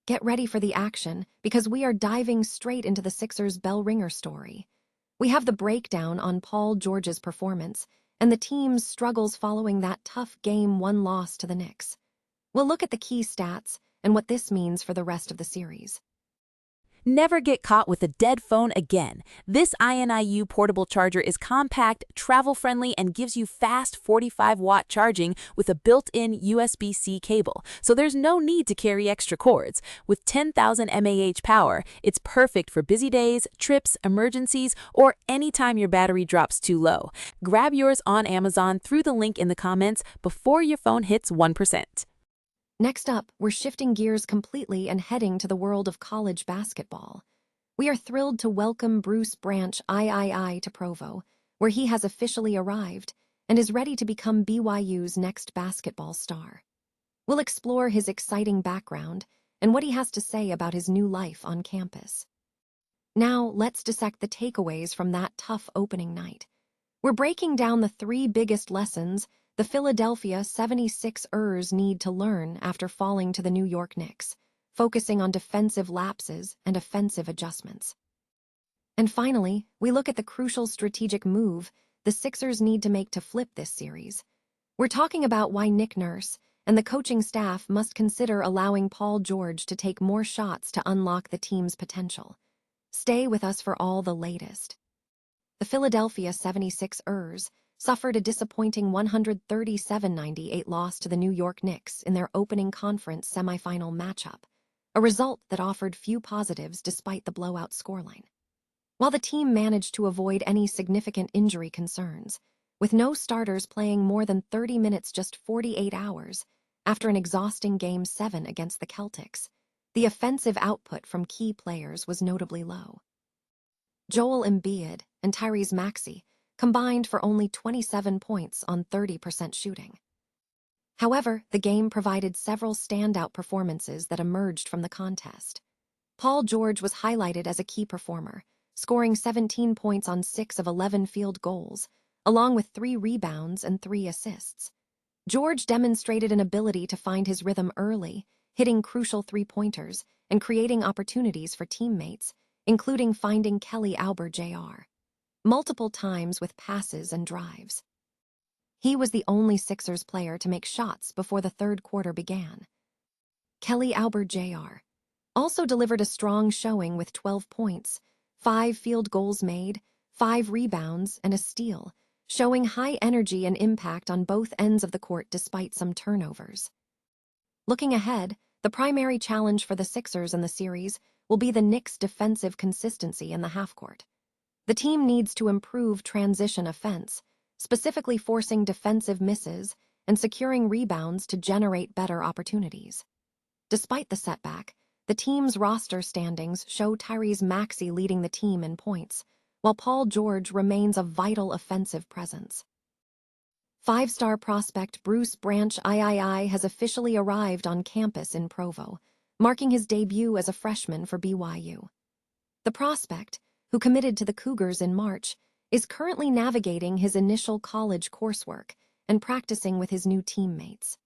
Get ready for the action, because we are diving straight into the Sixers' bell ringer story. We have the breakdown on Paul George's performance and the team's struggles following that tough Game 1 loss to the Knicks. We'll look at the key stats and what this means for the rest of the series. Never get caught with a dead phone again. This INIU portable charger is compact, travel-friendly, and gives you fast 45-watt charging with a built-in USB-C cable, so there's no need to carry extra cords. With 10,000 mAh power, it's perfect for busy days, trips, emergencies, or anytime your battery drops too low. Grab yours on Amazon through the link in the comments before your phone hits 1%. Next up, we're shifting gears completely and heading to the world of college basketball. We are thrilled to welcome Bruce Branch III to Provo, where he has officially arrived and is ready to become BYU's next basketball star. We'll explore his exciting background and what he has to say about his new life on campus. Now, let's dissect the takeaways from that tough opening night. We're breaking down the 3 biggest lessons the Philadelphia 76ers need to learn after falling to the New York Knicks, focusing on defensive lapses and offensive adjustments. And finally, we look at the crucial strategic move the Sixers need to make to flip this series. We're talking about why Nick Nurse and the coaching staff must consider allowing Paul George to take more shots to unlock the team's potential. Stay with us for all the latest. The Philadelphia 76ers suffered a disappointing 137-98 loss to the New York Knicks in their opening conference semifinal matchup, a result that offered few positives despite the blowout scoreline. While the team managed to avoid any significant injury concerns, with no starters playing more than 30 minutes just 48 hours after an exhausting Game 7 against the Celtics, the offensive output from key players was notably low. Joel Embiid and Tyrese Maxey combined for only 27 points on 30% shooting. However, the game provided several standout performances that emerged from the contest. Paul George was highlighted as a key performer, scoring 17 points on 6 of 11 field goals, along with 3 rebounds and 3 assists. George demonstrated an ability to find his rhythm early, hitting crucial three-pointers and creating opportunities for teammates, including finding Kelly Oubre Jr. multiple times with passes and drives. He was the only Sixers player to make shots before the third quarter began. Kelly Oubre Jr. also delivered a strong showing with 12 points, 5 field goals made, 5 rebounds, and a steal, showing high energy and impact on both ends of the court despite some turnovers. Looking ahead, the primary challenge for the Sixers in the series will be the Knicks' defensive consistency in the half-court. The team needs to improve transition offense, specifically forcing defensive misses and securing rebounds to generate better opportunities. Despite the setback, the team's roster standings show Tyrese Maxey leading the team in points, while Paul George remains a vital offensive presence. 5-star prospect Bruce Branch III has officially arrived on campus in Provo, marking his debut as a freshman for BYU. The prospect, who committed to the Cougars in March, is currently navigating his initial college coursework and practicing with his new teammates.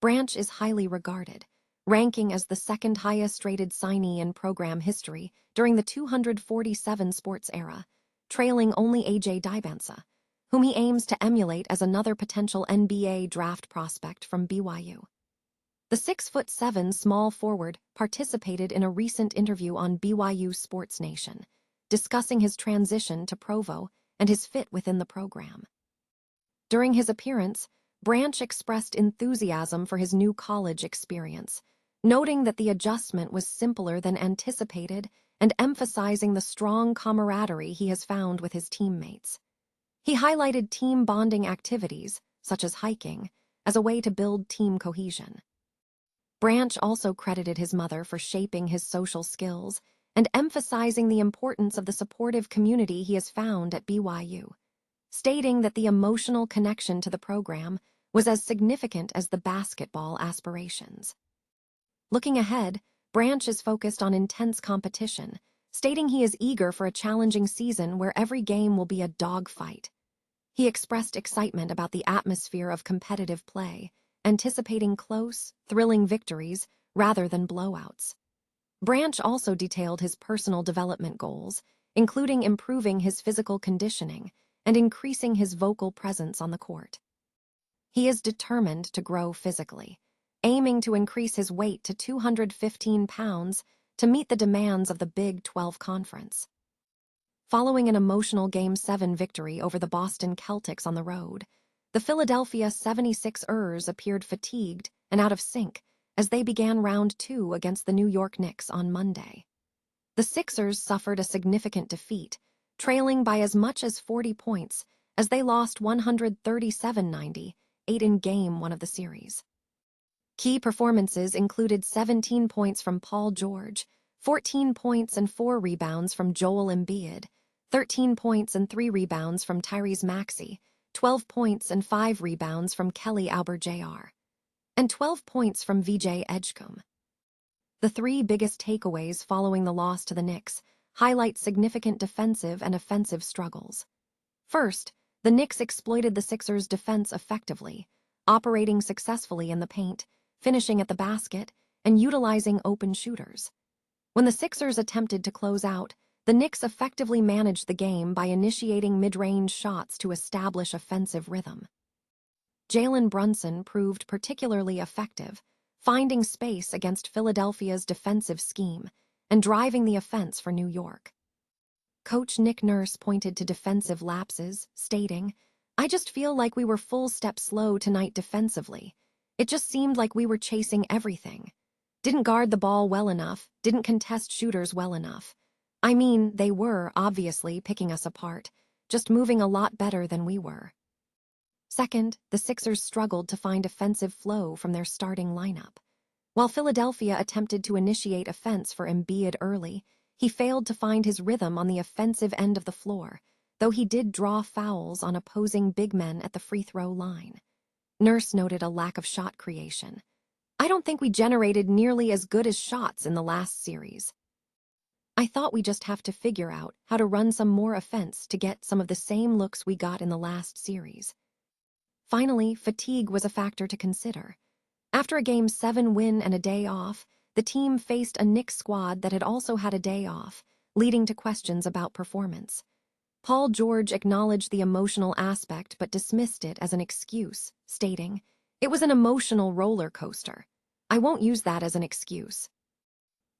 Branch is highly regarded, ranking as the second highest-rated signee in program history during the 247 sports era, trailing only A.J. Dybantsa, whom he aims to emulate as another potential NBA draft prospect from BYU. The 6'7" small forward participated in a recent interview on BYU Sports Nation, discussing his transition to Provo and his fit within the program. During his appearance, Branch expressed enthusiasm for his new college experience, noting that the adjustment was simpler than anticipated and emphasizing the strong camaraderie he has found with his teammates. He highlighted team bonding activities, such as hiking, as a way to build team cohesion. Branch also credited his mother for shaping his social skills and emphasizing the importance of the supportive community he has found at BYU, stating that the emotional connection to the program was as significant as the basketball aspirations. Looking ahead, Branch is focused on intense competition, stating he is eager for a challenging season where every game will be a dogfight. He expressed excitement about the atmosphere of competitive play, anticipating close, thrilling victories rather than blowouts. Branch also detailed his personal development goals, including improving his physical conditioning and increasing his vocal presence on the court. He is determined to grow physically, aiming to increase his weight to 215 pounds to meet the demands of the Big 12 Conference. Following an emotional Game 7 victory over the Boston Celtics on the road, the Philadelphia 76ers appeared fatigued and out of sync as they began round 2 against the New York Knicks on Monday. The Sixers suffered a significant defeat, trailing by as much as 40 points as they lost 137-98 in Game 1 of the series. Key performances included 17 points from Paul George, 14 points and 4 rebounds from Joel Embiid, 13 points and 3 rebounds from Tyrese Maxey, 12 points and 5 rebounds from Kelly Oubre Jr., and 12 points from VJ Edgecombe. The 3 biggest takeaways following the loss to the Knicks highlight significant defensive and offensive struggles. First, the Knicks exploited the Sixers' defense effectively, operating successfully in the paint, finishing at the basket, and utilizing open shooters. When the Sixers attempted to close out, the Knicks effectively managed the game by initiating mid-range shots to establish offensive rhythm. Jalen Brunson proved particularly effective, finding space against Philadelphia's defensive scheme and driving the offense for New York. Coach Nick Nurse pointed to defensive lapses, stating, "I just feel like we were full step slow tonight defensively. It just seemed like we were chasing everything. Didn't guard the ball well enough, didn't contest shooters well enough. I mean, they were obviously picking us apart, just moving a lot better than we were." Second, the Sixers struggled to find offensive flow from their starting lineup. While Philadelphia attempted to initiate offense for Embiid early, he failed to find his rhythm on the offensive end of the floor, though he did draw fouls on opposing big men at the free throw line. Nurse noted a lack of shot creation. "I don't think we generated nearly as good as shots in the last series. I thought we just have to figure out how to run some more offense to get some of the same looks we got in the last series." Finally, fatigue was a factor to consider. After a Game 7 win and a day off, the team faced a Knicks squad that had also had a day off, leading to questions about performance. Paul George acknowledged the emotional aspect but dismissed it as an excuse, stating, "It was an emotional roller coaster. I won't use that as an excuse."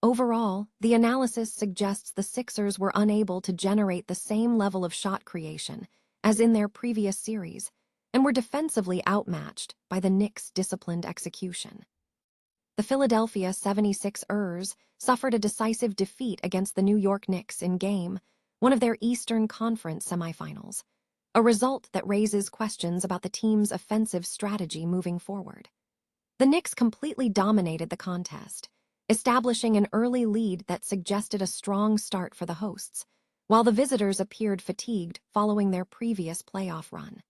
Overall, the analysis suggests the Sixers were unable to generate the same level of shot creation as in their previous series, and were defensively outmatched by the Knicks' disciplined execution. The Philadelphia 76ers suffered a decisive defeat against the New York Knicks in Game 1 of their Eastern Conference semifinals, a result that raises questions about the team's offensive strategy moving forward. The Knicks completely dominated the contest, establishing an early lead that suggested a strong start for the hosts, while the visitors appeared fatigued following their previous playoff run.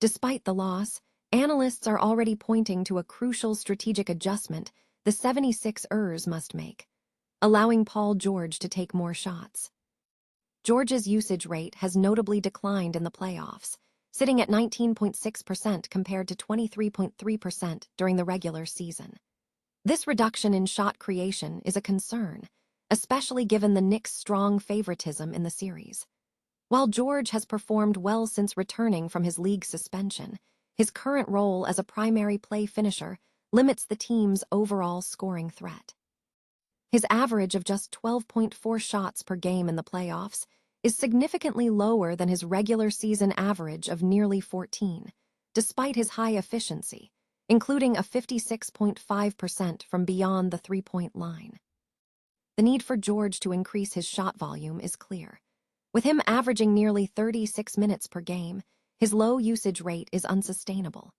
Despite the loss, analysts are already pointing to a crucial strategic adjustment the 76ers must make, allowing Paul George to take more shots. George's usage rate has notably declined in the playoffs, sitting at 19.6% compared to 23.3% during the regular season. This reduction in shot creation is a concern, especially given the Knicks' strong favoritism in the series. While George has performed well since returning from his league suspension, his current role as a primary play finisher limits the team's overall scoring threat. His average of just 12.4 shots per game in the playoffs is significantly lower than his regular season average of nearly 14, despite his high efficiency, including a 56.5% from beyond the three-point line. The need for George to increase his shot volume is clear. With him averaging nearly 36 minutes per game, his low usage rate is unsustainable.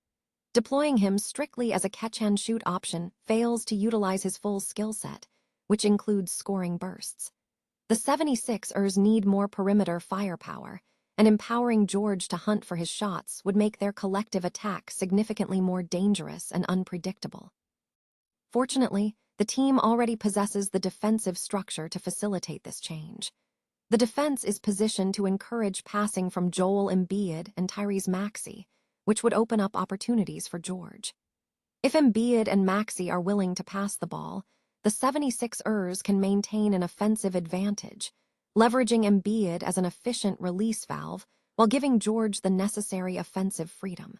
Deploying him strictly as a catch-and-shoot option fails to utilize his full skill set, which includes scoring bursts. The 76ers need more perimeter firepower, and empowering George to hunt for his shots would make their collective attack significantly more dangerous and unpredictable. Fortunately, the team already possesses the defensive structure to facilitate this change. The defense is positioned to encourage passing from Joel Embiid and Tyrese Maxey, which would open up opportunities for George. If Embiid and Maxey are willing to pass the ball, the 76ers can maintain an offensive advantage, leveraging Embiid as an efficient release valve while giving George the necessary offensive freedom.